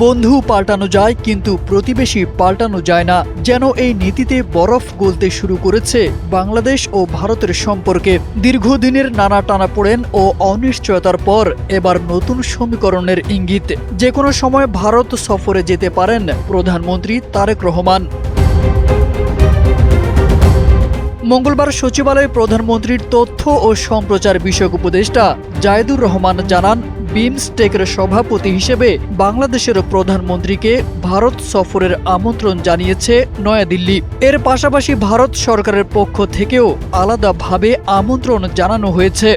বন্ধু পাল্টানো যায় কিন্তু প্রতিবেশী পাল্টানো যায় না। যেন এই নীতিতে বরফ গলতে শুরু করেছে বাংলাদেশ ও ভারতের সম্পর্কে। দীর্ঘদিনের নানা টানাপোড়েন ও অনিশ্চয়তার পর এবার নতুন সমীকরণের ইঙ্গিত। যে কোনো সময় ভারত সফরে যেতে পারেন প্রধানমন্ত্রী তারেক রহমান। মঙ্গলবার সচিবালয়ে প্রধানমন্ত্রীর তথ্য ও সম্প্রচার বিষয়ক উপদেষ্টা জায়েদুর রহমান জানান, বিমস্টেকের সভাপতি হিসেবে বাংলাদেশের প্রধানমন্ত্রীকে ভারত সফরের আমন্ত্রণ জানিয়েছে নয়াদিল্লি। এর পাশাপাশি ভারত সরকারের পক্ষ থেকেও আলাদাভাবে আমন্ত্রণ জানানো হয়েছে।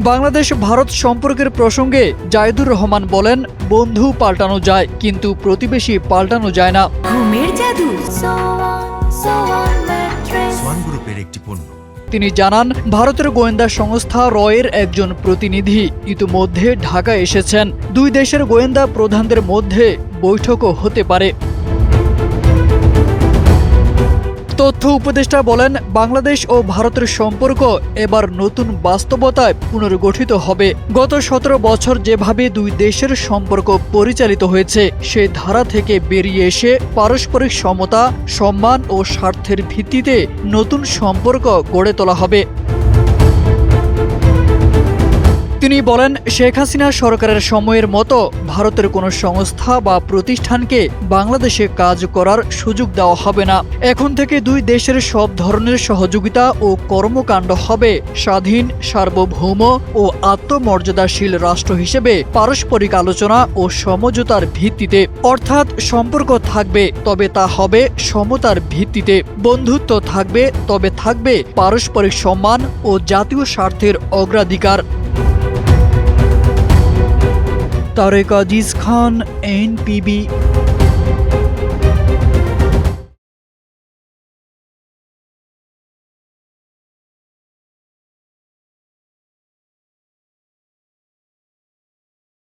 বাংলাদেশ ভারত সম্পর্কের প্রসঙ্গে জায়েদুর রহমান বলেন, বন্ধু পাল্টানো যায় কিন্তু প্রতিবেশী পাল্টানো যায় না। ঘুমের জাদু সোয়ান গ্রুপের একটি পণ্য। তিনি জানান, ভারতের গোয়েন্দা সংস্থা রয়ের একজন প্রতিনিধি ইতিমধ্যে ঢাকা এসেছেন। দুই দেশের গোয়েন্দা প্রধানদের মধ্যে বৈঠকও হতে পারে। তথ্য উপদেষ্টা বলেন, বাংলাদেশ ও ভারতের সম্পর্ক এবার নতুন বাস্তবতায় পুনর্গঠিত হবে। গত 17 বছর যেভাবে দুই দেশের সম্পর্ক পরিচালিত হয়েছে, সেই ধারা থেকে বেরিয়ে এসে পারস্পরিক সমতা, সম্মান ও স্বার্থের ভিত্তিতে নতুন সম্পর্ক গড়ে তোলা হবে। তিনি বলেন, শেখ হাসিনা সরকারের সময়ের মতো ভারতের কোনো সংস্থা বা প্রতিষ্ঠানকে বাংলাদেশে কাজ করার সুযোগ দেওয়া হবে না। এখন থেকে দুই দেশের সব ধরনের সহযোগিতা ও কর্মকাণ্ড হবে স্বাধীন, সার্বভৌম ও আত্মমর্যাদাশীল রাষ্ট্র হিসেবে পারস্পরিক আলোচনা ও সমঝোতার ভিত্তিতে। অর্থাৎ সম্পর্ক থাকবে, তবে তা হবে সমতার ভিত্তিতে। বন্ধুত্ব থাকবে, তবে থাকবে পারস্পরিক সম্মান ও জাতীয় স্বার্থের অগ্রাধিকার। তারেক আজিজ খান, NPB।